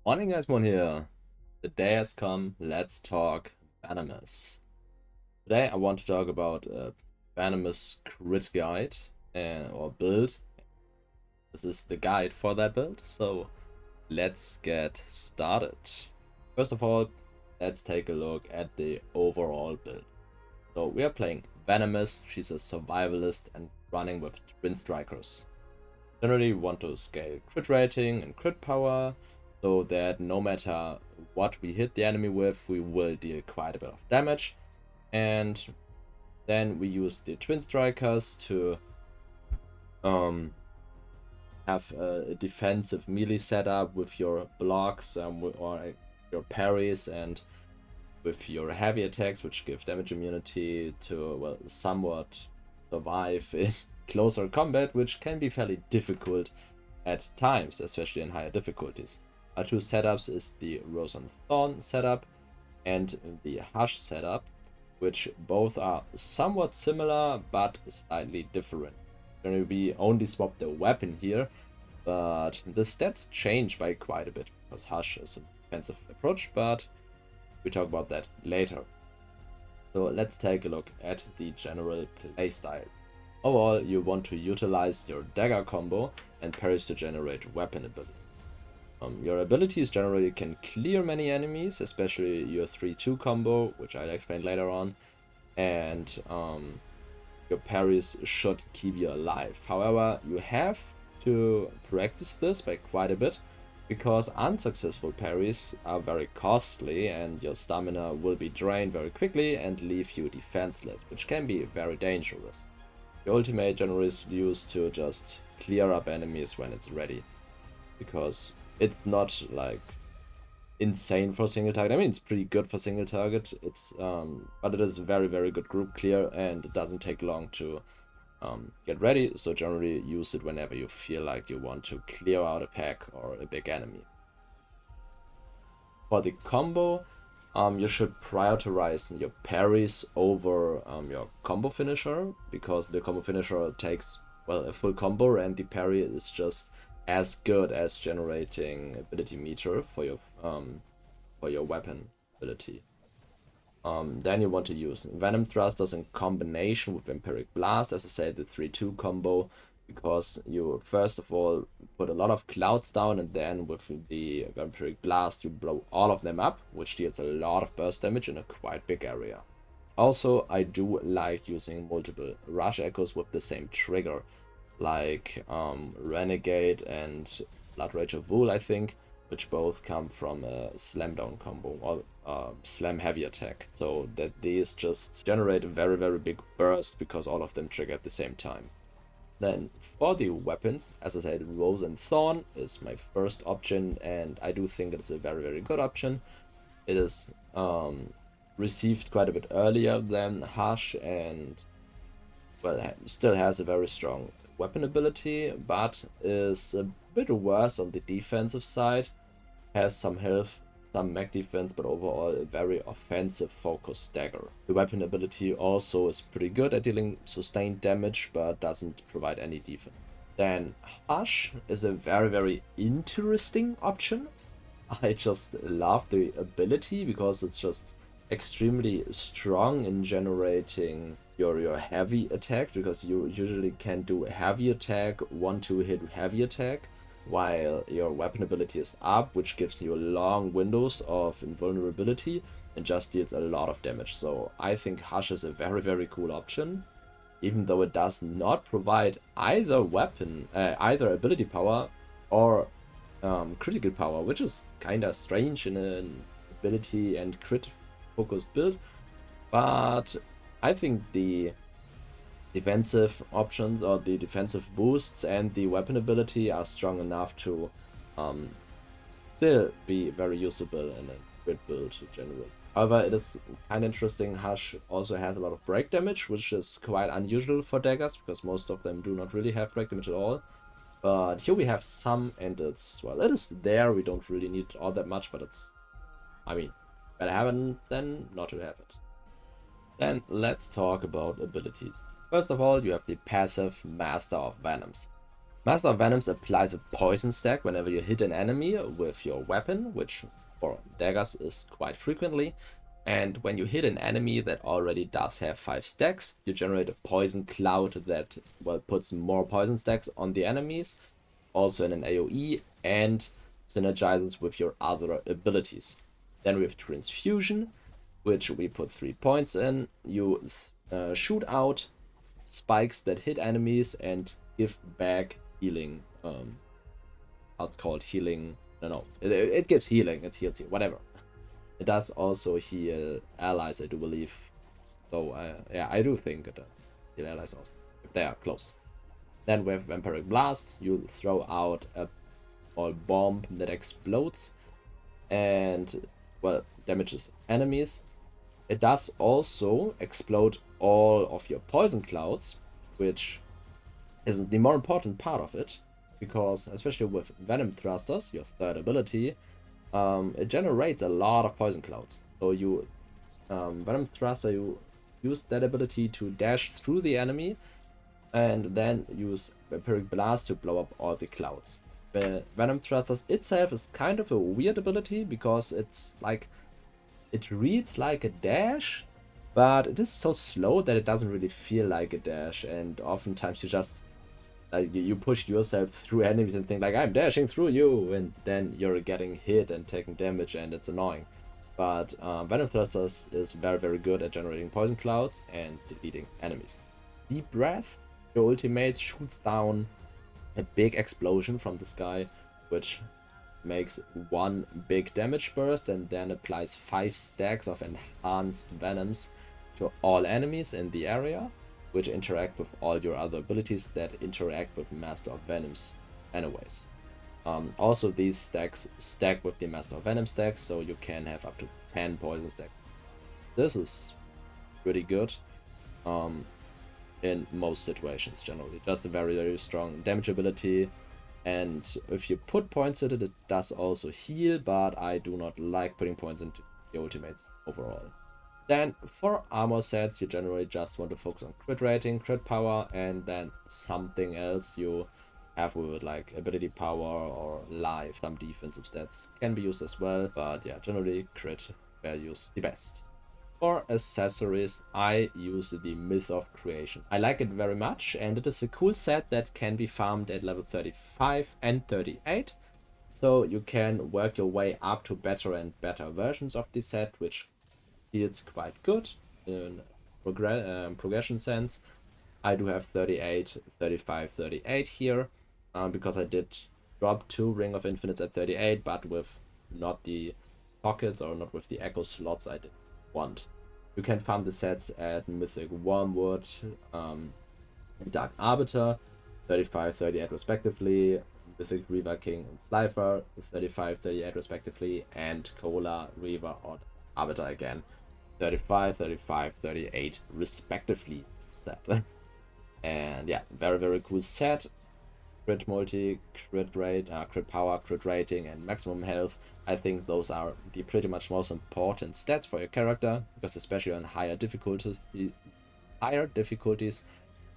Morning guys, Moorhuhn here. The day has come, let's talk Venomess. Today I want to talk about a Venomess crit guide or build. This is the guide for that build, so let's get started. First of all, let's take a look at the overall build. So we are playing Venomess. She's a survivalist and running with twinstrikers. Generally we want to scale crit rating and crit power, so that no matter what we hit the enemy with, we will deal quite a bit of damage. And then we use the twinstrikers to have a defensive melee setup with your blocks or your parries, and with your heavy attacks, which give damage immunity to, well, somewhat survive in closer combat, which can be fairly difficult at times, especially in higher difficulties. Our two setups is the Rose and Thorn setup and the Hush setup, which both are somewhat similar but slightly different. We only swap the weapon here, but the stats change by quite a bit because Hush is a defensive approach, but we talk about that later. So let's take a look at the general playstyle. Overall, you want to utilize your Dagger combo and parries to generate weapon ability. Your abilities generally can clear many enemies, especially your 3-2 combo, which I'll explain later on, and your parries should keep you alive. However, you have to practice this by quite a bit, because unsuccessful parries are very costly and your stamina will be drained very quickly and leave you defenseless, which can be very dangerous. The ultimate generally is used to just clear up enemies when it's ready, because it's not like insane for single target. I mean, it's pretty good for single target. It's but it is a very good group clear, and it doesn't take long to get ready. So generally use it whenever you feel like you want to clear out a pack or a big enemy. For the combo, you should prioritize your parries over your combo finisher, because the combo finisher takes, well, a full combo, and the parry is just as good as generating ability meter for your weapon ability. Then you want to use Venom Thrusters in combination with Vampiric Blast, as I said, the 3-2 combo, because you first of all put a lot of clouds down, and then with the Vampiric Blast you blow all of them up, which deals a lot of burst damage in a quite big area. Also, I do like using multiple rush echoes with the same trigger, like Renegade and Blood Rage of Wool, I think, which both come from a slam down combo or slam heavy attack, so that these just generate a very big burst because all of them trigger at the same time. Then for the weapons, as I said, Rose and Thorn is my first option, and I do think it's a very good option. It is received quite a bit earlier than Hush, and, well, still has a very strong weapon ability, but is a bit worse on the defensive side. Has some health, some mag defense, but overall a very offensive focused dagger. The weapon ability also is pretty good at dealing sustained damage, but doesn't provide any defense. Then Hush is a very interesting option. I just love the ability because it's just extremely strong in generating your heavy attack, because you usually can do a heavy attack, 1-2 hit heavy attack, while your weapon ability is up, which gives you long windows of invulnerability and just deals a lot of damage. So I think Hush is a very cool option, even though it does not provide either weapon, either ability power or critical power, which is kinda strange in an ability and crit focused build. But I think the defensive options or the defensive boosts and the weapon ability are strong enough to still be very usable in a crit build generally. However, it is kind of interesting. Hush also has a lot of break damage, which is quite unusual for daggers, because most of them do not really have break damage at all. But here we have some, and it's, well, it is there. We don't really need all that much, but it's, I mean, better have it than not to have it. Then let's talk about abilities. First of all, you have the passive Master of Venoms. Master of Venoms applies a poison stack whenever you hit an enemy with your weapon, which for daggers is quite frequently. And when you hit an enemy that already does have 5 stacks, you generate a poison cloud that, well, puts more poison stacks on the enemies, also in an AoE, and synergizes with your other abilities. Then we have Transfusion, which we put 3 points in. You shoot out spikes that hit enemies and give back healing. How it's called? Healing. No. It gives healing. It heals you. Whatever. It does also heal allies, I do believe. So, yeah, I do think it heal allies also, if they are close. Then with Vampiric Blast, you throw out a small bomb that explodes and, well, damages enemies. It does also explode all of your poison clouds, which is the more important part of it, because especially with Venom Thrusters, your third ability, it generates a lot of poison clouds. So you, Venom Thruster, you use that ability to dash through the enemy, and then use Vampiric Blast to blow up all the clouds. Venom Thrusters itself is kind of a weird ability, because it's like, it reads like a dash, but it is so slow that it doesn't really feel like a dash, and oftentimes you just you push yourself through enemies and think like, I'm dashing through you, and then you're getting hit and taking damage, and it's annoying. But Venom Thrusters is very good at generating poison clouds and deleting enemies. Deep Breath, your ultimate shoots down a big explosion from the sky, which makes one big damage burst and then applies 5 stacks of enhanced venoms to all enemies in the area, which interact with all your other abilities that interact with Master of Venoms anyways. Also, these stacks stack with the Master of Venom stacks, so you can have up to 10 poison stacks. This is pretty good in most situations generally. Just a very strong damage ability, and if you put points into it, it does also heal, but I do not like putting points into the ultimates overall. Then for armor sets, you generally just want to focus on crit rating, crit power, and then something else you have with it, like ability power or life. Some defensive stats can be used as well, but yeah, generally crit values the best. For accessories, I use the Myth of Creation. I like it very much, and it is a cool set that can be farmed at level 35 and 38. So you can work your way up to better and better versions of the set, which feels quite good in progression sense. I do have 38, 35, 38 here, because I did drop 2 Ring of Infinites at 38, but with not the pockets or not with the echo slots I did want. You can farm the sets at Mythic Wormwood, Dark Arbiter, 35, 38 respectively, Mythic Reaver King and Slifer, 35, 38 respectively, and Cola, Reaver, or Arbiter again, 35, 35, 38 respectively set. And yeah, very cool set. Crit multi, crit rate, crit power, crit rating, and maximum health. I think those are the pretty much most important stats for your character, because especially on higher difficulties,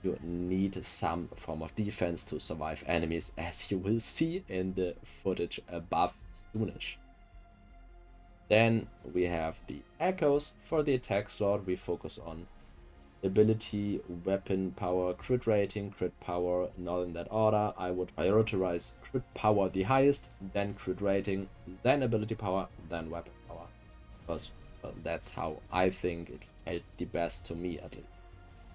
you need some form of defense to survive enemies, as you will see in the footage above soonish. Then we have the echoes. For the attack slot, we focus on ability, weapon power, crit rating, crit power, not in that order. I would prioritize crit power the highest, then crit rating, then ability power, then weapon power, because that's how I think it felt the best to me at least.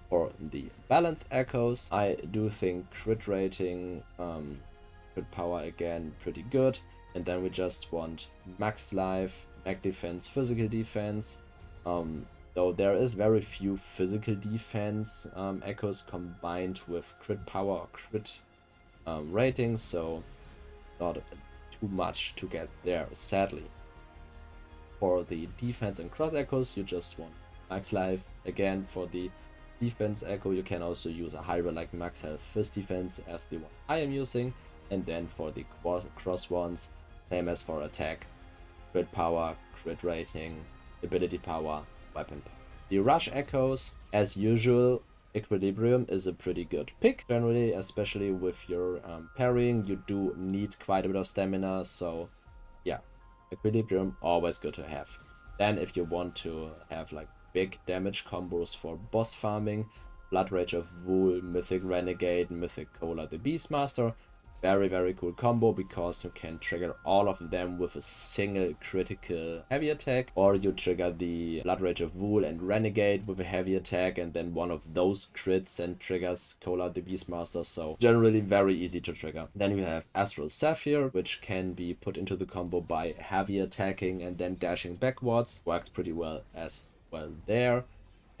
For the balance echoes, I do think crit rating, crit power again pretty good, and then we just want max life, max defense, physical defense. Though there is very few physical defense echoes combined with crit power or crit ratings, so not too much to get there, sadly. For the defense and cross echoes, you just want max life. Again, for the defense echo, you can also use a hybrid like max health fist defense as the one I am using, and then for the cross ones, same as for attack, crit power, crit rating, ability power, weapon power. The rush echoes, as usual, Equilibrium is a pretty good pick generally, especially with your parrying. You do need quite a bit of stamina, so yeah, Equilibrium always good to have. Then if you want to have like big damage combos for boss farming, Blood Rage of Wool, Mythic Renegade, Mythic Cola the Beastmaster, very cool combo because you can trigger all of them with a single critical heavy attack, or you trigger the Blood Rage of Wool and Renegade with a heavy attack, and then one of those crits and triggers Cola the Beastmaster, so generally very easy to trigger. Then you have Astral Sapphire, which can be put into the combo by heavy attacking and then dashing backwards, works pretty well as well there.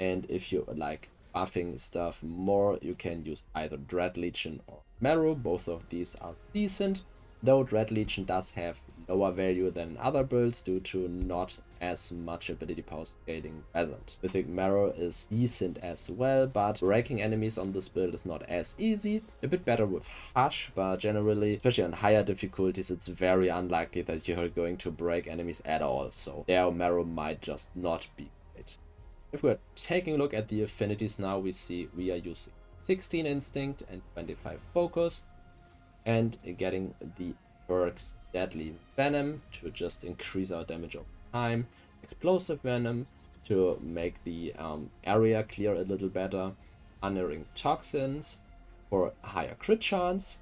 And if you like buffing stuff more, you can use either Dread Legion or Marrow. Both of these are decent, though Dread Legion does have lower value than other builds due to not as much ability power scaling present. Mythic Marrow is decent as well, but breaking enemies on this build is not as easy. A bit better with Hush, but generally, especially on higher difficulties, it's very unlikely that you're going to break enemies at all, so there Marrow might just not be great. If we're taking a look at the affinities now, we see we are using 16 Instinct and 25 Focus, and getting the perks Deadly Venom to just increase our damage over time, Explosive Venom to make the area clear a little better, Unerring Toxins for higher crit chance.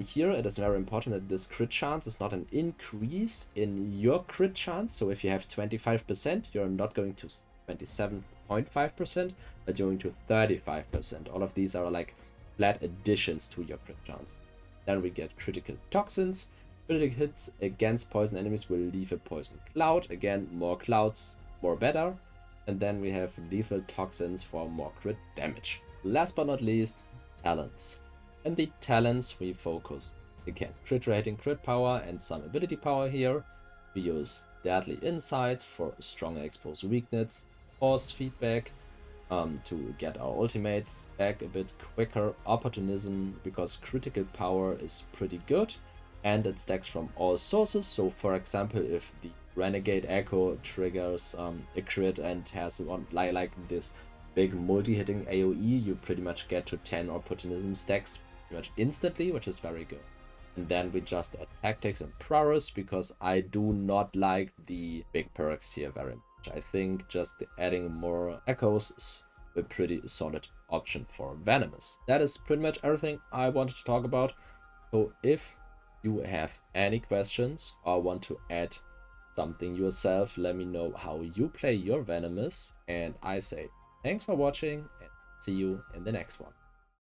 Here it is very important that this crit chance is not an increase in your crit chance, so if you have 25%, you're not going to 27.5%, but you're going to 35%. All of these are like flat additions to your crit chance. Then we get critical toxins. Critical hits against poison enemies will leave a poison cloud. Again, more clouds, more better. And then we have lethal toxins for more crit damage. Last but not least, talents. And the talents we focus again, crit rating, crit power, and some ability power here. We use Deadly Insights for stronger exposed weakness, force feedback to get our ultimates back a bit quicker, opportunism because critical power is pretty good and it stacks from all sources. So for example, if the Renegade Echo triggers a crit and has one like this big multi-hitting AoE, you pretty much get to 10 opportunism stacks pretty much instantly, which is very good. And then we just add tactics and prowess because I do not like the big perks here very much. I think just adding more echoes is a pretty solid option for Venomess. That is pretty much everything I wanted to talk about. So if you have any questions or want to add something yourself, let me know how you play your Venomess. And I say thanks for watching and see you in the next one.